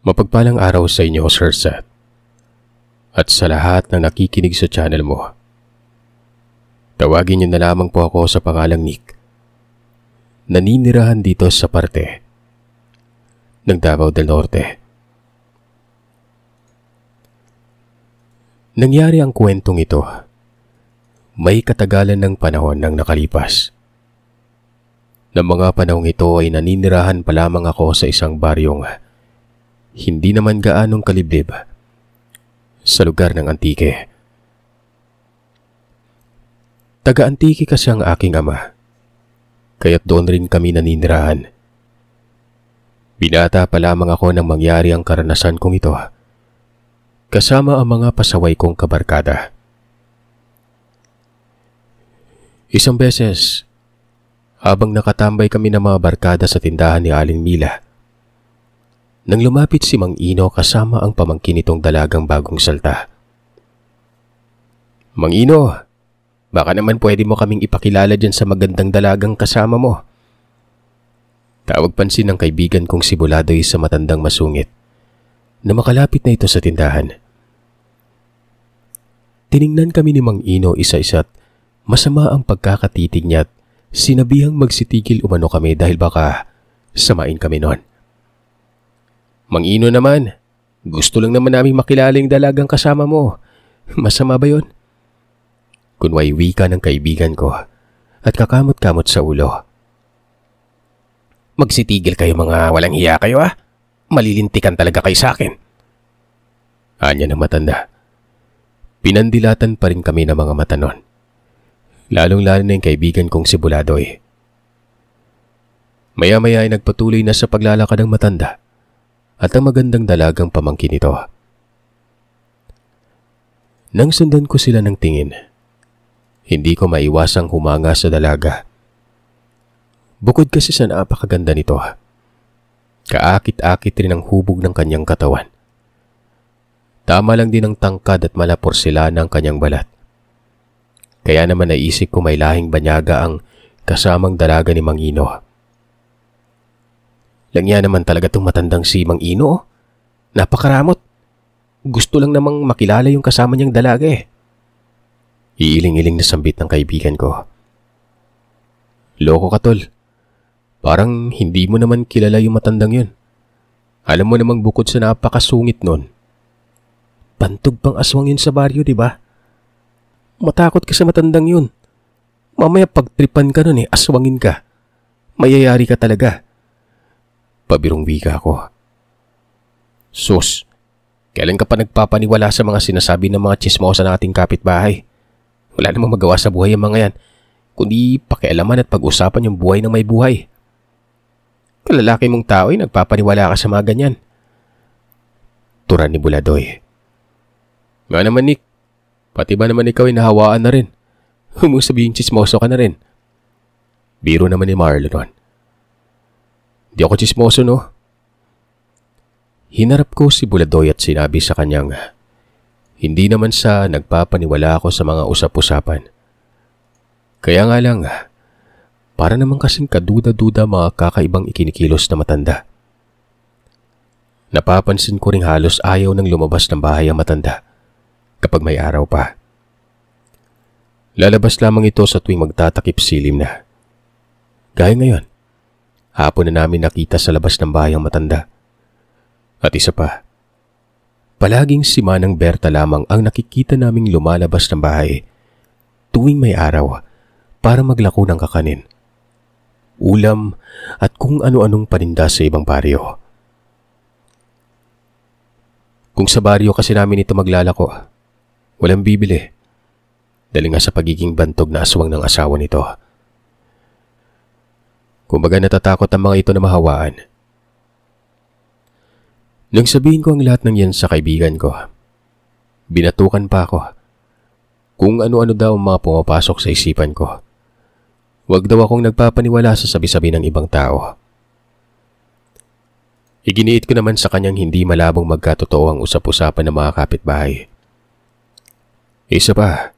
Mapagpalang araw sa inyo, Sir Seth, at sa lahat ng nakikinig sa channel mo. Tawagin niyo na lamang po ako sa pangalang Nick. Naninirahan dito sa parte ng Davao del Norte. Nangyari ang kwentong ito. May katagalan ng panahon nang nakalipas. Ng mga panahong ito ay naninirahan pa lamang ako sa isang baryong hindi naman gaanong kaliblib sa lugar ng Antique. Taga-Antique kasi ang aking ama, kaya't doon rin kami naninirahan. Binata pa lamang ako nang mangyari ang karanasan kong ito, kasama ang mga pasaway kong kabarkada. Isang beses, habang nakatambay kami ng mga barkada sa tindahan ni Aling Mila, nang lumapit si Mang Ino kasama ang pamangkin nitong dalagang bagong salta. "Mang Ino, baka naman pwede mo kaming ipakilala dyan sa magandang dalagang kasama mo." Tawag pansin ng kaibigan kong si Buladoy sa matandang masungit na makalapit na ito sa tindahan. Tiningnan kami ni Mang Ino isa-isa't masama ang pagkakatitig niya at sinabihang magsitigil umano kami dahil baka samain kami noon. "Mang Ino naman, gusto lang naman namin makilala yung dalagang kasama mo. Masama ba yun?" Kunway wika ng kaibigan ko at kakamot-kamot sa ulo. "Magsitigil kayo mga walang hiya kayo ah. Malilintikan talaga kayo sa akin." Anya ng matanda. Pinandilatan pa rin kami ng mga mata nun. Lalong-lalo na yung kaibigan kong si Buladoy. Maya-maya ay nagpatuloy na sa paglalakad ng matanda at ang magandang dalagang pamangkin nito. Nang sundan ko sila ng tingin, hindi ko maiwasang humanga sa dalaga. Bukod kasi sa napakaganda nito, kaakit-akit rin ang hubog ng kanyang katawan. Tama lang din ang tangkad at malaporsila ng kanyang balat. Kaya naman naisip ko may lahing banyaga ang kasamang dalaga ni Mang Ino. Langya naman talaga itong matandang si Mang Ino. Napakaramot. Gusto lang namang makilala yung kasama niyang dalaga eh. Iiling-iling na sambit ng kaibigan ko. "Loko ka tol. Parang hindi mo naman kilala yung matandang yun. Alam mo namang bukod sa napakasungit nun, bantog pang aswang yun sa baryo, di ba? Matakot ka sa matandang yun. Mamaya pagtripan ka nun aswangin ka. Mayayari ka talaga." Pabirong wika ako. "Sus, kailan ka pa nagpapaniwala sa mga sinasabi ng mga tsismosa ng ating kapitbahay? Wala namang magawa sa buhay ang mga yan, kundi pakialaman at pag-usapan yung buhay ng may buhay. Kalalaki mong tao ay nagpapaniwala ka sa mga ganyan." Turan ni Buladoy. "Nga naman Nick, pati ba naman ikaw ay nahawaan na rin? Huwag mong sabihin tsismoso ka na rin." Biro naman ni Marlon nun. "Di ako tsismoso no." Hinarap ko si Buladoy at sinabi sa kanyang, hindi naman sa nagpapaniwala ako sa mga usap-usapan. Kaya nga lang, para naman kasing kaduda-duda mga kakaibang ikinikilos na matanda. Napapansin ko ring halos ayaw nang lumabas ng bahay ang matanda kapag may araw pa. Lalabas lamang ito sa tuwing magtatakip silim na. Gaya ngayon, hapon na namin nakita sa labas ng bahay ang matanda. At isa pa, palaging si Manang Berta lamang ang nakikita naming lumalabas ng bahay tuwing may araw para maglako ng kakanin, ulam at kung ano-anong paninda sa ibang baryo. Kung sa baryo kasi namin ito maglalako, walang bibili dahil nga sa pagiging bantog na aswang ng asawa nito. Kumbaga natatakot ang mga ito na mahawaan. Nang sabihin ko ang lahat ng yan sa kaibigan ko, binatukan pa ako kung ano-ano daw ang mga pumapasok sa isipan ko. Huwag daw akong nagpapaniwala sa sabi-sabi ng ibang tao. Iginiit ko naman sa kanyang hindi malabong magkatotoo ang usap-usapan ng mga kapitbahay. Isa pa,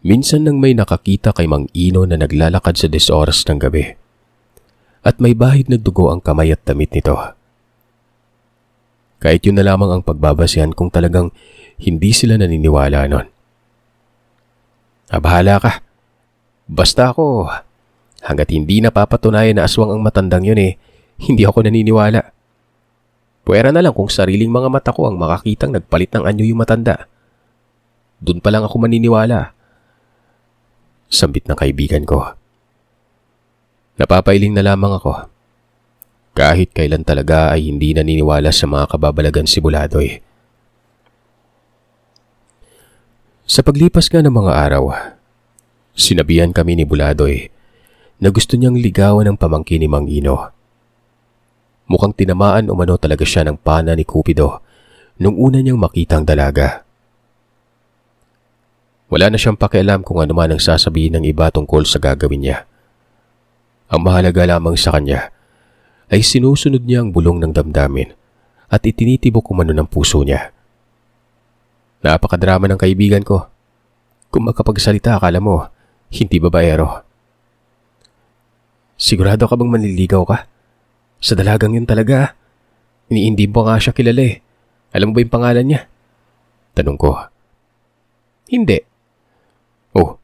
minsan nang may nakakita kay Mang Ino na naglalakad sa 10 oras ng gabi at may bahid na dugo ang kamay at damit nito. Kahit yun na lamang ang pagbabasihan kung talagang hindi sila naniniwala nun. Bahala ka. Basta ako, hanggat hindi napapatunayan na aswang ang matandang yun hindi ako naniniwala. Puwera na lang kung sariling mga mata ko ang makakitang nagpalit ng anyo yung matanda. Doon pa lang ako maniniwala. Sambit ng kaibigan ko. Napapailing na lamang ako. Kahit kailan talaga ay hindi naniniwala sa mga kababalagan si Buladoy. Sa paglipas nga ng mga araw, sinabihan kami ni Buladoy na gusto niyang ligawan ng pamangkin ni Mang Ino. Mukhang tinamaan umano talaga siya ng pana ni Cupido nung una niyang makita ang dalaga. Wala na siyang pakialam kung ano man ang sasabihin ng iba tungkol sa gagawin niya. Ang mahalaga lamang sa kanya ay sinusunod niya ang bulong ng damdamin at itinitibok umano ng puso niya. Napakadrama ng kaibigan ko. Kung makapagsalita, akala mo, hindi babaero. Sigurado ka bang manliligaw ka? Sa dalagang yun talaga. Hindi mo nga siya kilala Alam mo ba yung pangalan niya? Tanong ko. Hindi. Oh,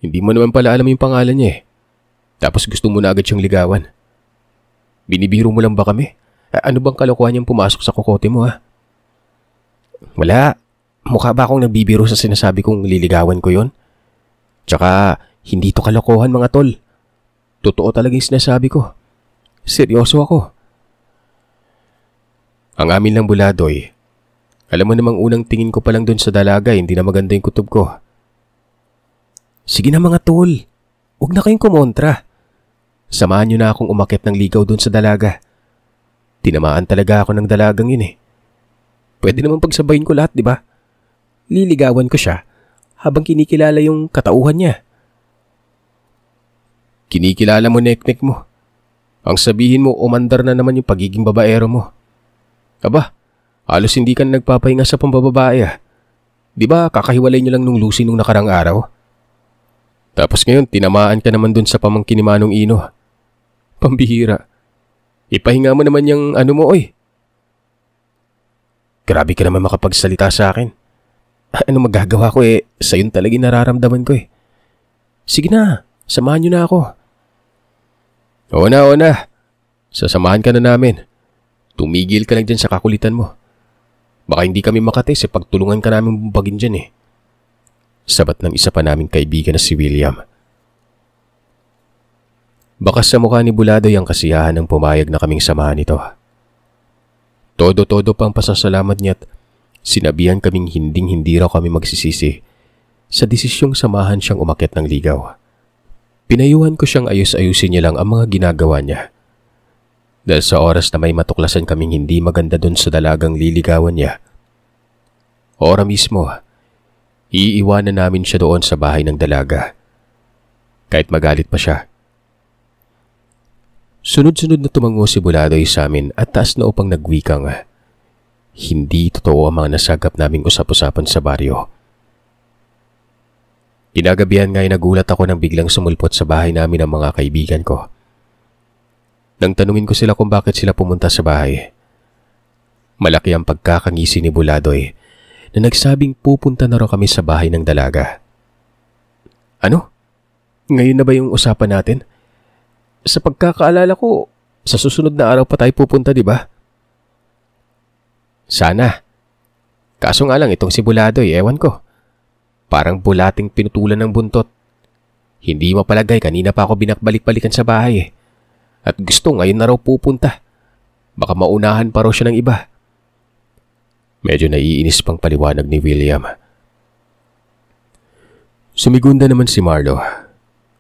hindi mo naman pala alam yung pangalan niya Tapos gusto mo na agad siyang ligawan. Binibiro mo lang ba kami? Ano bang kalokohan niyang pumasok sa kokote mo Wala. Mukha ba akong nagbibiro sa sinasabi kong liligawan ko yon? Tsaka, hindi to kalokohan mga tol. Totoo talaga yung sinasabi ko. Seryoso ako. Ang amin lang Buladoy. Alam mo namang unang tingin ko pa lang dun sa dalaga, hindi na maganda yung kutob ko. Sige na mga tol. Huwag na kayong kumontra. Samahan niyo na akong umakyat ng ligaw dun sa dalaga. Tinamaan talaga ako ng dalagang yun Pwede naman pagsabayin ko lahat, di ba? Liligawan ko siya habang kinikilala yung katauhan niya. Kinikilala mo nek-nek mo. Ang sabihin mo, umandar na naman yung pagiging babaero mo. Aba, halos hindi ka na nagpapahinga sa pambababae Di ba kakahiwalay niyo lang nung Lucy nung nakarang araw? Tapos ngayon, tinamaan ka naman dun sa pamangkin ni Manong Ino. Pambihira. Ipahinga mo naman yung ano mo, oy. Grabe ka naman makapagsalita sa akin. Ano magagawa ko Sayon talaga nararamdaman ko Sige na, samahan niyo na ako. Oo na. Sasamahan ka na namin. Tumigil ka lang dyan sa kakulitan mo. Baka hindi kami makates pagtulungan ka namin bumbagin dyan Sabat ng isa pa naming kaibigan na si William. Bakas sa mukha ni Buladoy ang kasiyahan ng pumayag na kaming samahan ito. Todo-todo pang pasasalamat niya't sinabihan kaming hinding-hindi raw kami magsisisi sa desisyong samahan siyang umakyat ng ligaw. Pinayuhan ko siyang ayos-ayusin niya lang ang mga ginagawa niya. Dahil sa oras na may matuklasan kaming hindi maganda doon sa dalagang liligawan niya. Ora mismo, iiwanan namin siya doon sa bahay ng dalaga. Kahit magalit pa siya. Sunod-sunod na tumango si Buladoy sa amin at taas na upang nagwikang hindi totoo ang mga nasagap naming usap-usapan sa baryo. Kinagabihan nga'y nagulat ako nang biglang sumulpot sa bahay namin ang mga kaibigan ko. Nang tanungin ko sila kung bakit sila pumunta sa bahay. Malaki ang pagkakangisi ni Buladoy na nagsabing pupunta na raw kami sa bahay ng dalaga. Ano? Ngayon na ba yung usapan natin? Sa pagkakaalala ko, sa susunod na araw pa tayo pupunta, di ba? Sana. Kaso nga lang itong si Buladoy, ewan ko. Parang bulating pinutulan ng buntot. Hindi mapalagay, kanina pa ako binakbalik-balikan sa bahay At gusto ngayon na raw pupunta. Baka maunahan pa raw siya ng iba. Medyo naiinis pang paliwanag ni William. Sumigunda naman si Marlo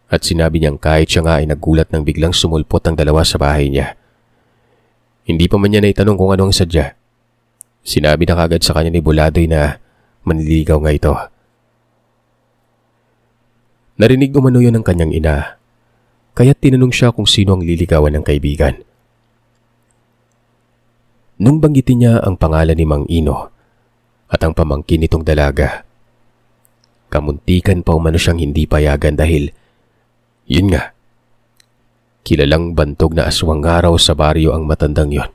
at sinabi niyang kahit siya nga ay nagulat nang biglang sumulpot ang dalawa sa bahay niya. Hindi pa man niya naitanong kung ano ang sadya. Sinabi na kagad sa kanya ni Buladoy na manliligaw nga ito. Narinig umano yun ng kanyang ina, kaya tinanong siya kung sino ang liligawan ng kaibigan. Nung banggitin niya ang pangalan ni Mang Ino at ang pamangkin nitong dalaga, kamuntikan pa umano siyang hindi payagan dahil, yun nga, kilalang bantog na aswang araw sa baryo ang matandang yon.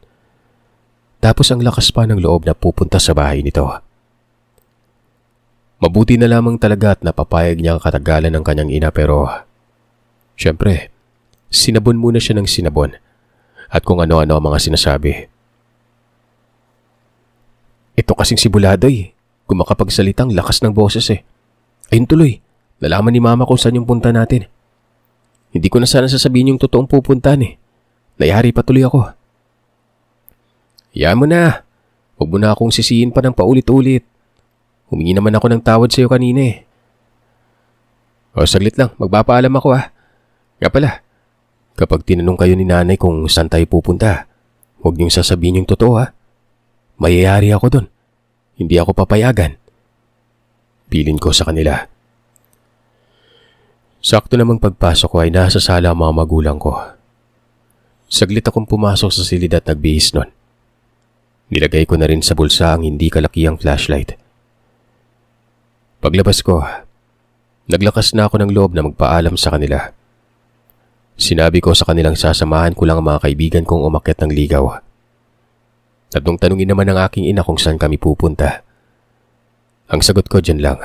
Tapos ang lakas pa ng loob na pupunta sa bahay nito. Mabuti na lamang talaga at napapayag niya ang katagalan ng kanyang ina pero syempre, sinabon muna siya ng sinabon at kung ano-ano ang mga sinasabi. Ito kasing si Buladoy, kung makapagsalitang lakas ng boses eh. Ayun tuloy, nalaman ni mama kung saan yung punta natin. Hindi ko na sana sasabihin yung totoong pupuntahan eh. Nayari pa tuloy ako. Hayaan mo na. Huwag mo na akong sisihin pa ng paulit-ulit. Humingi naman ako ng tawad sa iyo kanina eh. O saglit lang, magpapaalam ako ah. Nga pala, kapag tinanong kayo ni nanay kung saan tayo pupunta, huwag niyong sasabihin yung totoo ha. Mayayari ako dun. Hindi ako papayagan. Bilin ko sa kanila. Sakto namang pagpasok ko ay nasa sala ang mga magulang ko. Saglit akong pumasok sa silid at nagbihis nun. Nilagay ko na rin sa bulsa ang hindi kalakihang flashlight. Paglabas ko, naglakas na ako ng loob na magpaalam sa kanila. Sinabi ko sa kanilang sasamahan ko lang ang mga kaibigan kong umakyat ng ligaw. At nung tanungin naman ng aking ina kung saan kami pupunta, ang sagot ko dyan lang,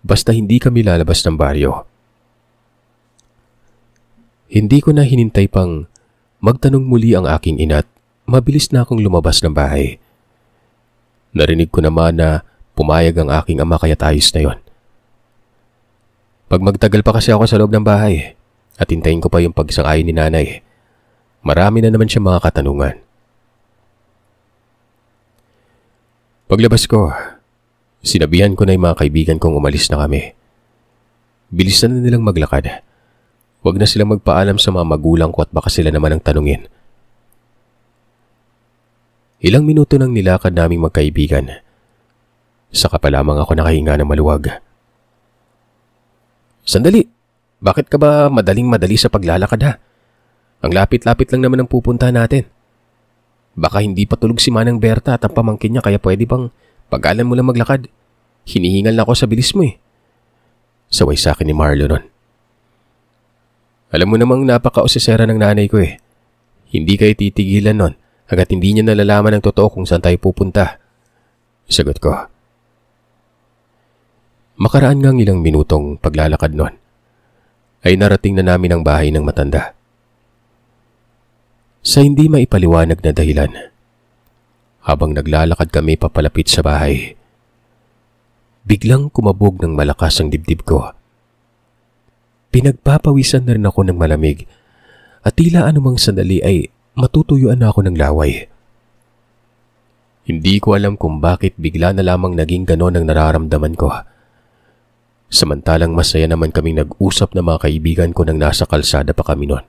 basta hindi kami lalabas ng baryo. Hindi ko na hinintay pang magtanong muli ang aking ina at mabilis na akong lumabas ng bahay. Narinig ko naman na pumayag ang aking ama kaya't ayos na yon. Pag magtagal pa kasi ako sa loob ng bahay at hintayin ko pa yung pagsang-ayon ni nanay, marami na naman siya mga katanungan. Paglabas ko, sinabihan ko na yung mga kaibigan kong umalis na kami. Bilisan na nilang maglakad. Huwag na silang magpaalam sa mga magulang ko at baka sila naman ang tanungin. Ilang minuto nang nilakad naming magkaibigan. Saka pa lamang ako nakahinga ng maluwag. Sandali, bakit ka ba madaling-madali sa paglalakad ha? Ang lapit-lapit lang naman ang pupuntahan natin. Baka hindi pa tulog si Manang Berta at ang pamangkin niya kaya pwede bang pag-alan mo lang maglakad? Hinihingal na ako sa bilis mo eh. Saway sa akin ni Marlo nun. Alam mo namang napaka-osesera ng nanay ko eh. Hindi kayo titigilan nun hanggat hindi niya nalalaman ng totoo kung saan tayo pupunta. Sagot ko. Makaraan ngang ilang minutong paglalakad nun, ay narating na namin ang bahay ng matanda. Sa hindi maipaliwanag na dahilan, habang naglalakad kami papalapit sa bahay, biglang kumabog ng malakas ang dibdib ko. Pinagpapawisan na rin ako ng malamig at tila anumang sandali ay matutuyuan na ako ng laway. Hindi ko alam kung bakit bigla na lamang naging ganon ang nararamdaman ko. Samantalang masaya naman kaming nag-usap na mga kaibigan ko nang nasa kalsada pa kami noon.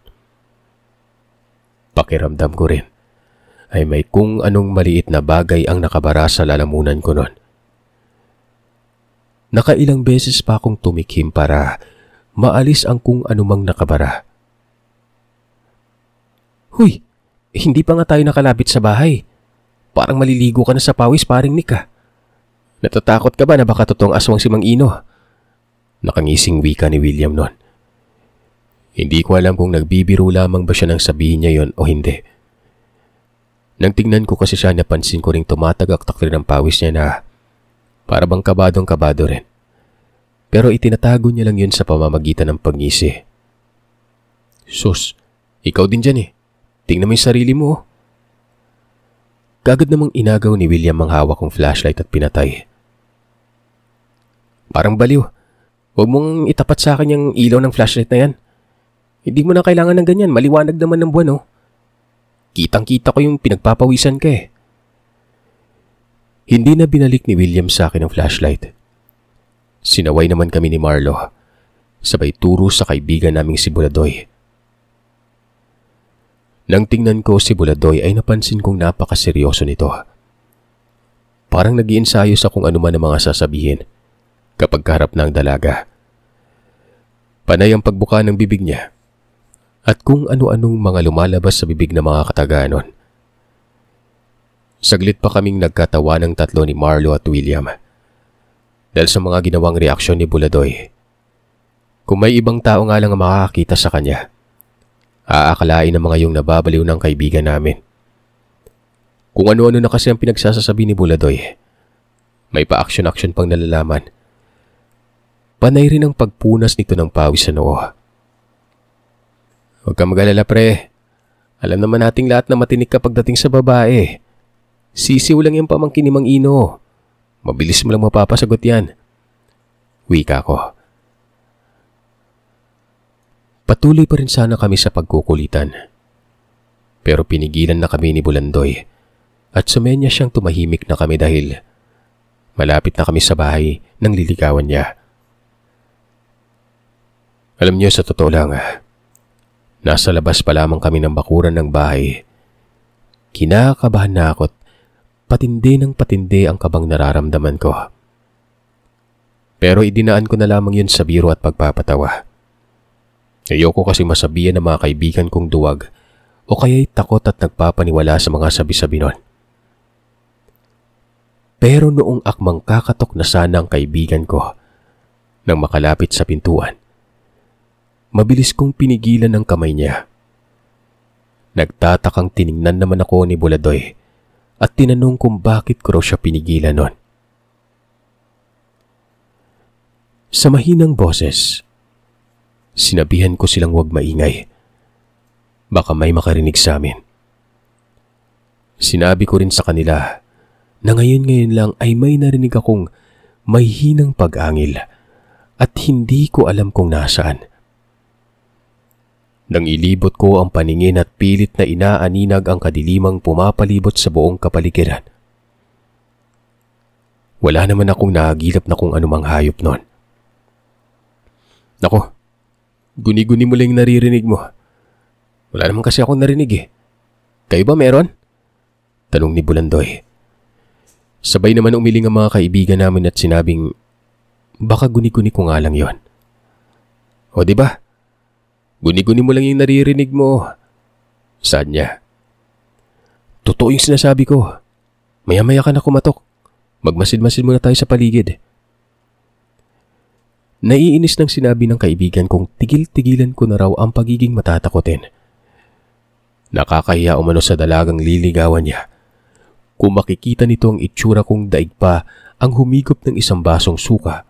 Pakiramdam ko rin ay may kung anong maliit na bagay ang nakabara sa lalamunan ko noon. Nakailang beses pa akong tumikhim para maalis ang kung anumang nakabara. Huy, hindi pa nga tayo nakalapit sa bahay. Parang maliligo ka na sa pawis, paring Nick ah. Natatakot ka ba na baka totoong aswang si Mang Ino? Nakangising wika ni William noon. Hindi ko alam kung nagbibiro lamang ba siya nang sabihin niya yon o hindi. Nang tingnan ko kasi siya, napansin ko ring tumatagaktak rin ang pawis niya na para bang kabadong-kabado rin. Pero itinatago niya lang yun sa pamamagitan ng pagngisi. Sus, ikaw din dyan eh. Tingnan mo yung sarili mo oh. Kagad namang inagaw ni William ang hawak kong flashlight at pinatay. Parang baliw. Huwag mong itapat sa akin yung ilaw ng flashlight na yan. Hindi mo na kailangan ng ganyan. Maliwanag naman ng buwan oh. Kitang-kita ko yung pinagpapawisan ka eh. Hindi na binalik ni William sa akin ang flashlight. Sinaway naman kami ni Marlo. Sabay turo sa kaibigan naming si Buladoy. Nang tingnan ko si Buladoy ay napansin kong napakaseryoso nito. Parang nag-iensayo sa kung ano man ang mga sasabihin kapag kaharap na ang dalaga. Panay ang pagbuka ng bibig niya at kung ano-anong mga lumalabas sa bibig ng mga kataganon. Saglit pa kaming nagkatawa ng tatlo ni Marlo at William dahil sa mga ginawang reaksyon ni Buladoy. Kung may ibang tao nga lang ang makakakita sa kanya, aakalain ng mga yung nababaliw ng kaibigan namin. Kung ano-ano na kasi ang pinagsasasabi ni Buladoy. May pa-action-action pang nalalaman. Panay rin ang pagpunas nito ng pawis sa noo. Huwag kang mag-alala, pre. Alam naman nating lahat na matinik ka pagdating sa babae. Sisiw lang yung pamangkin ni Mang Ino. Mabilis mo lang mapapasagot yan. Wika ko. Patuloy pa rin sana kami sa pagkukulitan. Pero pinigilan na kami ni Bulandoy at sumenya siyang tumahimik na kami dahil malapit na kami sa bahay ng liligawan niya. Alam niyo, sa totoo lang, nasa labas pa lamang kami ng bakuran ng bahay. Kinakabahan na ako't patindi ng patindi ang kabang nararamdaman ko. Pero idinaan ko na lamang yun sa biro at pagpapatawa. Ayoko kasi masabihan ng mga kaibigan kong duwag o kaya'y takot at nagpapaniwala sa mga sabi-sabi nun. Pero noong akmang kakatok na sana ang kaibigan ko nang makalapit sa pintuan, mabilis kong pinigilan ang kamay niya. Nagtatakang tiningnan naman ako ni Buladoy at tinanong kung bakit ko raw siya pinigilan nun. Sa mahinang boses, sinabihan ko silang huwag maingay. Baka may makarinig sa amin. Sinabi ko rin sa kanila na ngayon lang ay may narinig akong may hinang pag-angil at hindi ko alam kung nasaan. Nang ilibot ko ang paningin at pilit na inaaninag ang kadilimang pumapalibot sa buong kapaligiran. Wala naman akong nahagilap na kung anumang hayop nun. Nako, guni-guni mo lang naririnig mo. Wala naman kasi akong narinig eh. Kayo ba meron? Tanong ni Bulandoy. Sabay naman umiling ang mga kaibigan namin at sinabing, baka guni-guni ko nga lang yon. O diba? Guni-guni mo lang yung naririnig mo. Saan niya? Totoo yung sinasabi ko. Maya-maya ka na kumatok. Magmasid-masid muna tayo sa paligid. Naiinis ng sinabi ng kaibigan kong tigil-tigilan ko na raw ang pagiging matatakotin. Nakakahiya umano sa dalagang liligawan niya. Kung makikita nito ang itsura kong daig pa ang humigop ng isang basong suka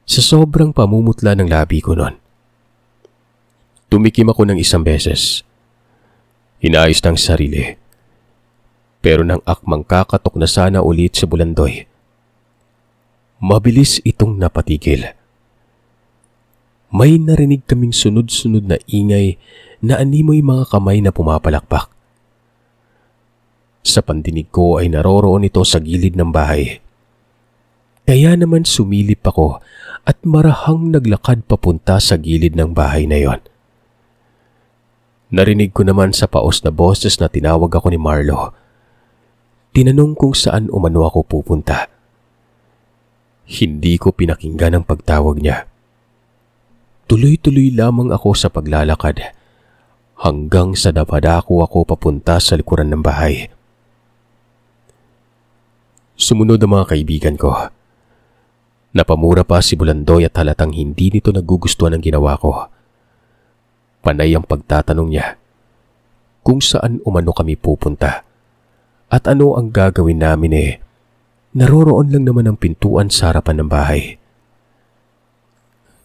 sa sobrang pamumutla ng labi ko nun. Tumikim ako ng isang beses. Inayos ng sarili. Pero nang akmang kakatok na sana ulit sa Bulandoy, mabilis itong napatigil. May narinig kaming sunod-sunod na ingay na animoy mga kamay na pumapalakpak. Sa pandinig ko ay naroroon ito sa gilid ng bahay. Kaya naman sumilip ako at marahang naglakad papunta sa gilid ng bahay na yon. Narinig ko naman sa paos na boses na tinawag ako ni Marlo. Tinanong kung saan umano ako pupunta. Hindi ko pinakinggan ang pagtawag niya. Tuloy-tuloy lamang ako sa paglalakad hanggang sa napadako ako papunta sa likuran ng bahay. Sumunod ang mga kaibigan ko. Napamura pa si Bulandoy at halatang hindi nito nagugustuhan ang ginawa ko. Panay ang pagtatanong niya kung saan umano kami pupunta at ano ang gagawin namin naroroon lang naman ang pintuan sa harapan ng bahay.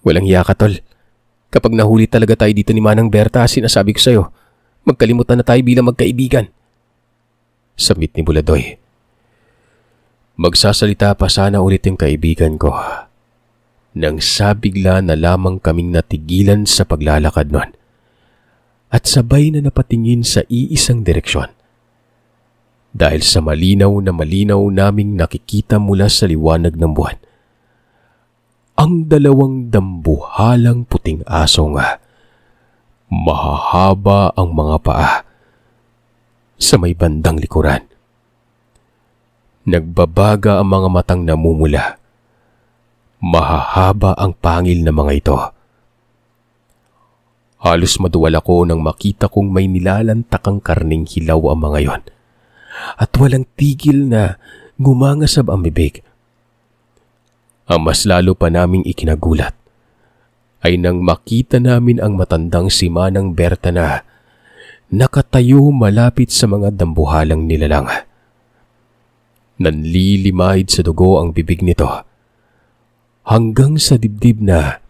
Walang hiya ka, tol. Kapag nahuli talaga tayo dito ni Manang Berta, sinasabi ko sa'yo, magkalimutan na tayo bilang magkaibigan. Samit ni Buladoy. Magsasalita pa sana ulit yung kaibigan ko nang sabigla na lamang kaming natigilan sa paglalakad nun at sabay na napatingin sa iisang direksyon. Dahil sa malinaw na malinaw naming nakikita mula sa liwanag ng buwan, ang dalawang dambuhalang puting aso nga. Mahahaba ang mga paa sa may bandang likuran. Nagbabaga ang mga matang namumula. Mahahaba ang pangil ng mga ito. Halos maduwal ako nang makita kong may nilalantakang karning hilaw ang mga yon. At walang tigil na ngumangasab ang bibig. Ang mas lalo pa naming ikinagulat ay nang makita namin ang matandang si Manang Berta na nakatayo malapit sa mga dambuhalang nilalang. Nanlilimahid sa dugo ang bibig nito hanggang sa dibdib na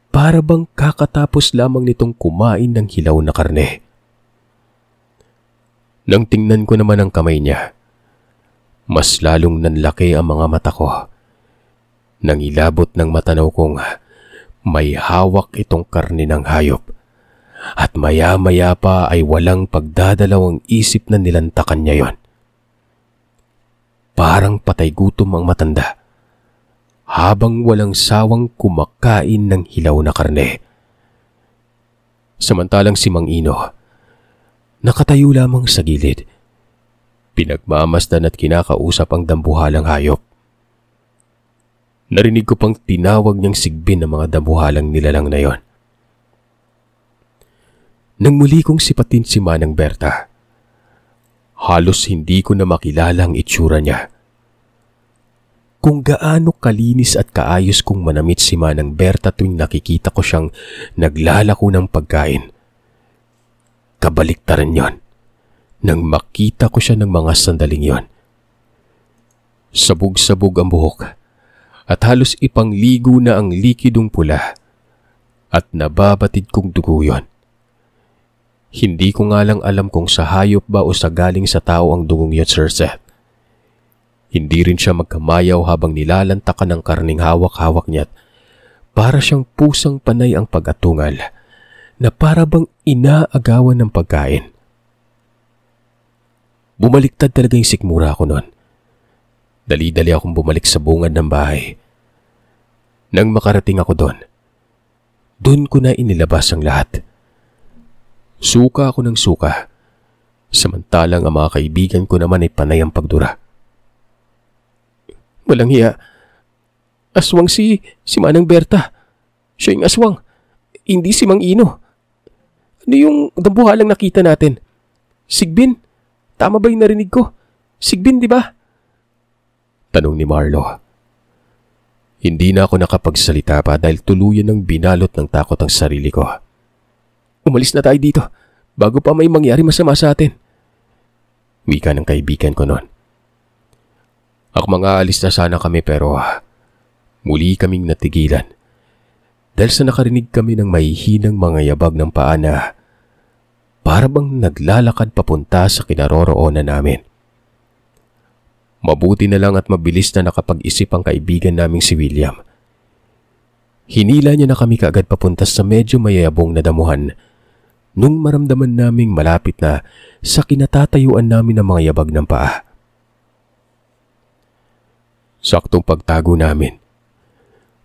para bang kakatapos lamang nitong kumain ng hilaw na karne. Nang tingnan ko naman ang kamay niya, mas lalong nanlaki ang mga mata ko. Nang ilabot ng matanaw kong may hawak itong karne ng hayop at maya-maya pa ay walang pagdadalawang isip na nilantakan niya yon. Parang patay gutom ang matanda habang walang sawang kumakain ng hilaw na karne. Samantalang si Mang Ino, nakatayo lamang sa gilid, pinagmamasdan at kinakausap ang dambuhalang hayop. Narinig ko pang tinawag niyang sigbin ng mga dambuhalang nilalang na yon. Nang muli kong sipatin si Manang Berta, halos hindi ko na makilala ang itsura niya. Kung gaano kalinis at kaayos kong manamit si Manang Berta tuwing nakikita ko siyang naglalako ng pagkain, kabaliktaran yon nang makita ko siya ng mga sandaling yon. Sabog-sabog ang buhok at halos ipangligo na ang likidong pula at nababatid kong dugo yon. Hindi ko nga lang alam kung sa hayop ba o sa galing sa tao ang dugong yun, Sir Seth. Hindi rin siya magkamayaw habang nilalantakan ng karning hawak-hawak niya. Para siyang pusang panay ang pag-atungal na para bang inaagawan ng pagkain. Bumaliktad talaga yung sikmura ko noon. Dali-dali akong bumalik sa bungad ng bahay. Nang makarating ako doon ko na inilabas ang lahat. Suka ako ng suka, samantalang ang mga kaibigan ko naman ay panay ang pagdura. Walang hiya. Aswang si Manang Berta. Siya yung aswang, hindi si Mang Ino. Ano yung dambuhalang nakita natin? Sigbin? Tama ba yung narinig ko? Sigbin, di ba? Tanong ni Marlo. Hindi na ako nakapagsalita pa dahil tuluyan ng binalot ng takot ang sarili ko. Umalis na tayo dito bago pa may mangyari masama sa atin. Wika ng kaibigan ko noon. Ako mga alis na sana kami pero muli kaming natigilan dahil sa nakarinig kami ng mahihinang mga yabag ng paa na para bang naglalakad papunta sa kinaroroonan namin. Mabuti na lang at mabilis na nakapag-isip ang kaibigan naming si William. Hinila niya na kami kaagad papunta sa medyo mayayabong na damuhan nung maramdaman naming malapit na sa kinatatayuan namin ng mga yabag ng paa. Saktong pagtago namin,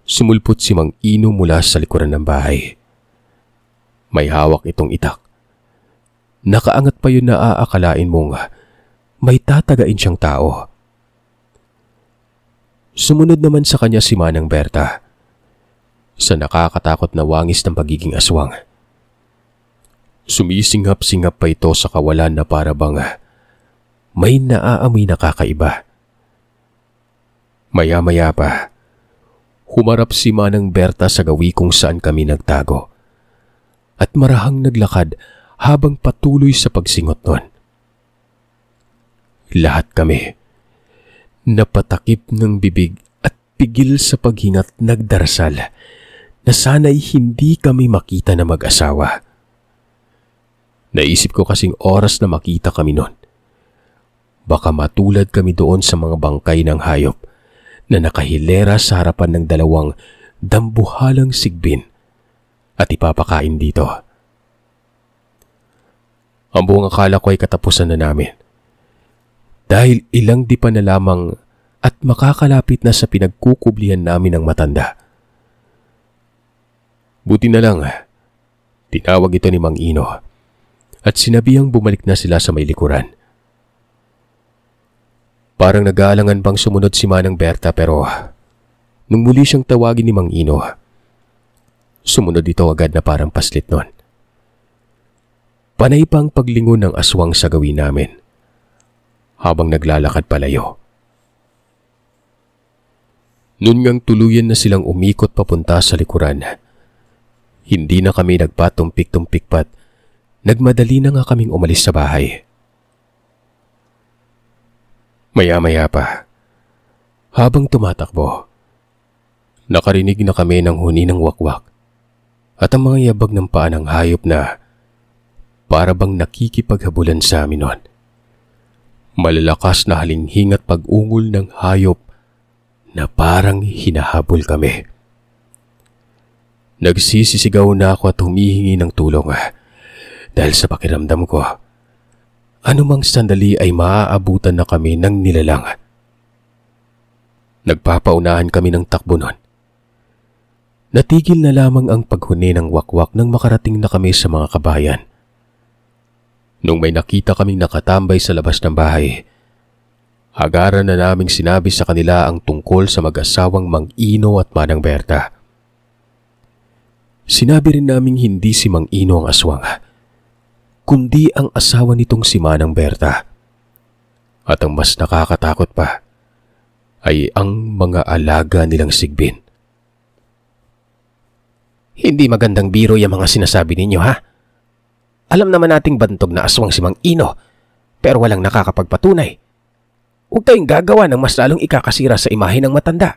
sumulpot si Mang Ino mula sa likuran ng bahay. May hawak itong itak. Nakaangat pa yun na aakalain mong may tatagain siyang tao. Sumunod naman sa kanya si Manang Berta sa nakakatakot na wangis ng pagiging aswang. Sumisingap-singap pa ito sa kawalan na para bang may naaamoy na kakaiba. Maya-maya pa, humarap si Manang Berta sa gawi kung saan kami nagtago at marahang naglakad habang patuloy sa pagsingot nun. Lahat kami, napatakip ng bibig at pigil sa paghingat nagdarasal na sana'y hindi kami makita na mag-asawa. Naisip ko kasing oras na makita kami nun. Baka matulad kami doon sa mga bangkay ng hayop na nakahilera sa harapan ng dalawang dambuhalang sigbin at ipapakain dito. Ang buong akala ko ay katapusan na namin. Dahil ilang di pa na lamang at makakalapit na sa pinagkukublihan namin ng matanda. Buti na lang, tinawag ito ni Mang Ino at sinabihang bumalik na sila sa may likuran. Parang nag-aalangan pang sumunod si Manang Berta pero nung muli siyang tawagin ni Mang Ino, sumunod ito agad na parang paslit nun. Panay pang paglingon ng aswang sa gawin namin habang naglalakad palayo. Noon ngang tuluyan na silang umikot papunta sa likuran. Hindi na kami nagpatumpik-tumpik pat nagmadali na nga kaming umalis sa bahay. Maya-maya pa, habang tumatakbo, nakarinig na kami ng huni ng wakwak at ang mga yabag ng paa ng hayop na para bang nakikipaghabulan sa amin noon. Malalakas na halinghing at pag-ungol ng hayop na parang hinahabol kami. Nagsisisigaw na ako at humihingi ng tulong dahil sa pakiramdam ko, anumang sandali ay maaabutan na kami ng nilalang. Nagpapaunahan kami ng takbo nun. Natigil na lamang ang paghuni ng wakwak nang makarating na kami sa mga kabayan. Nung may nakita kaming nakatambay sa labas ng bahay, agaran na naming sinabi sa kanila ang tungkol sa mag-asawang Mang Ino at Manang Berta. Sinabi rin naming hindi si Mang Ino ang aswang, kundi ang asawa nitong si Manang Berta. At ang mas nakakatakot pa ay ang mga alaga nilang sigbin. Hindi magandang biro yung mga sinasabi ninyo, ha? Alam naman nating bantog na aswang si Mang Ino, pero walang nakakapagpatunay. Huwag kayong gagawa ng mas lalong ikakasira sa imahe ng matanda.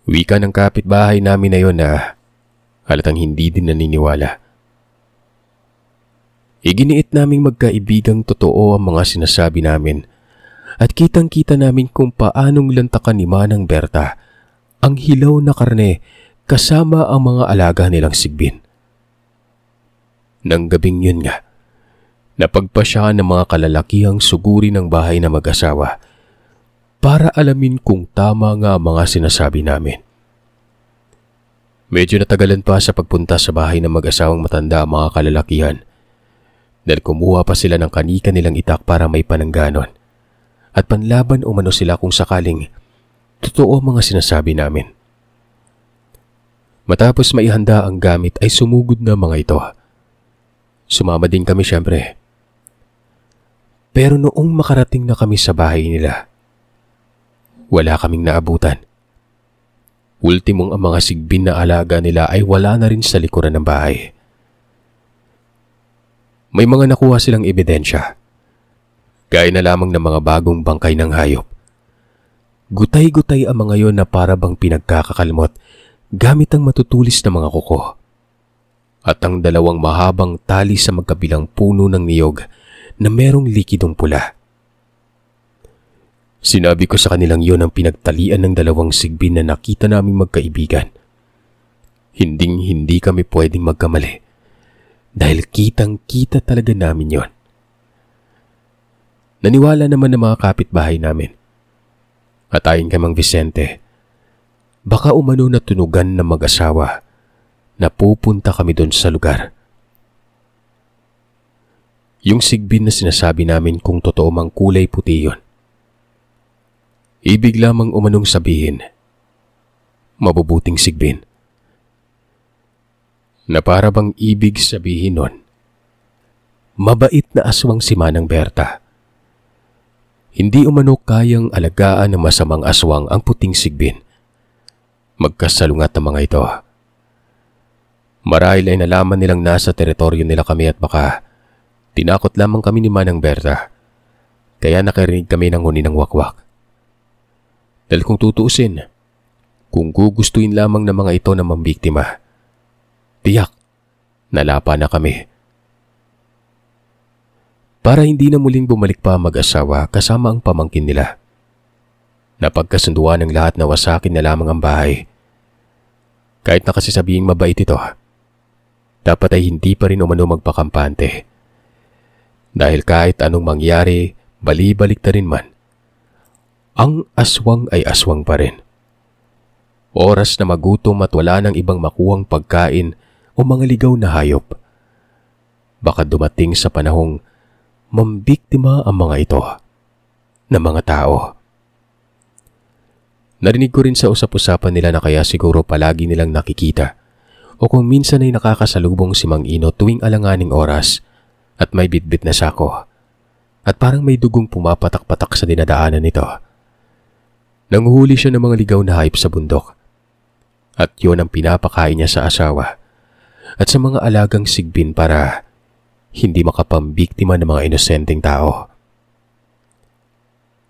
Wika ng kapitbahay namin na yun na halatang hindi din naniniwala. Iginiit naming magkaibigang totoo ang mga sinasabi namin at kitang-kita namin kung paanong lantakan ni Manang Berta ang hilaw na karne kasama ang mga alaga nilang sigbin. Nang gabing yun nga, napagpasyahan ng mga kalalakihang suguri ng bahay na mag-asawa para alamin kung tama nga ang mga sinasabi namin. Medyo natagalan pa sa pagpunta sa bahay ng mag-asawang matanda ang mga kalalakihan dahil kumuha pa sila ng kanika nilang itak para may panangganon at panlaban umano sila kung sakaling totoo ang mga sinasabi namin. Matapos maihanda ang gamit ay sumugod na mga ito. Sumama din kami syempre. Pero noong makarating na kami sa bahay nila, wala kaming naabutan. Ultimong ang mga sigbin na alaga nila ay wala na rin sa likuran ng bahay. May mga nakuha silang ebidensya. Gaya na lamang ng mga bagong bangkay ng hayop. Gutay-gutay ang mga yon na para bang pinagkakakalmot gamit ang matutulis na mga kuko. At ang dalawang mahabang tali sa magkabilang puno ng niyog na merong likidong pula. Sinabi ko sa kanilang yon ang pinagtalian ng dalawang sigbin na nakita naming magkaibigan. Hinding-hindi kami pwedeng magkamali dahil kitang-kita talaga namin yon. Naniwala naman ng mga kapitbahay namin. At ayon kay Mang Vicente, baka umano na tunugan ng mag-asawa na pupunta kami doon sa lugar. Yung sigbin na sinasabi namin kung totoo mang kulay puti yun. Ibig lamang umanong sabihin, mabubuting sigbin. Na para bang ibig sabihin nun, mabait na aswang si Manang Berta. Hindi umano kayang alagaan ng masamang aswang ang puting sigbin. Magkasalungat ang mga ito. Marahil ay nalaman nilang nasa teritoryo nila kami at baka tinakot lamang kami ni Manang Berta. Kaya nakarinig kami ng huni ng wakwak. Dahil kung tutuusin, kung gugustuin lamang ng mga ito na mambiktima, tiyak, nalapa na kami. Para hindi na muling bumalik pa mag-asawa kasama ang pamangkin nila. Napagkasunduan ng lahat na wasakin na lamang ang bahay. Kahit na kasi sabihing mabait ito, dapat ay hindi pa rin umano magpakampante. Dahil kahit anong mangyari, bali-balik na rin man, ang aswang ay aswang pa rin. Oras na magutom at wala ng ibang makuhang pagkain o mga ligaw na hayop. Baka dumating sa panahong mambiktima ang mga ito na mga tao. Narinig ko rin sa usap-usapan nila na kaya siguro palagi nilang nakikita o kung minsan ay nakakasalubong si Mang Ino tuwing alanganing oras at may bitbit na sako at parang may dugong pumapatak-patak sa dinadaanan nito. Nanguhuli siya ng mga ligaw na hayop sa bundok at yun ang pinapakain niya sa asawa at sa mga alagang sigbin para hindi makapambiktima ng mga inosenteng tao.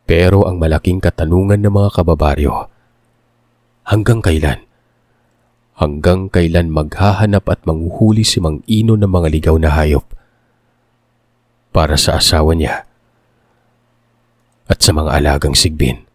Pero ang malaking katanungan ng mga kababaryo, hanggang kailan? Hanggang kailan maghahanap at manghuhuli si Mang Ino ng mga ligaw na hayop para sa asawa niya at sa mga alagang sigbin?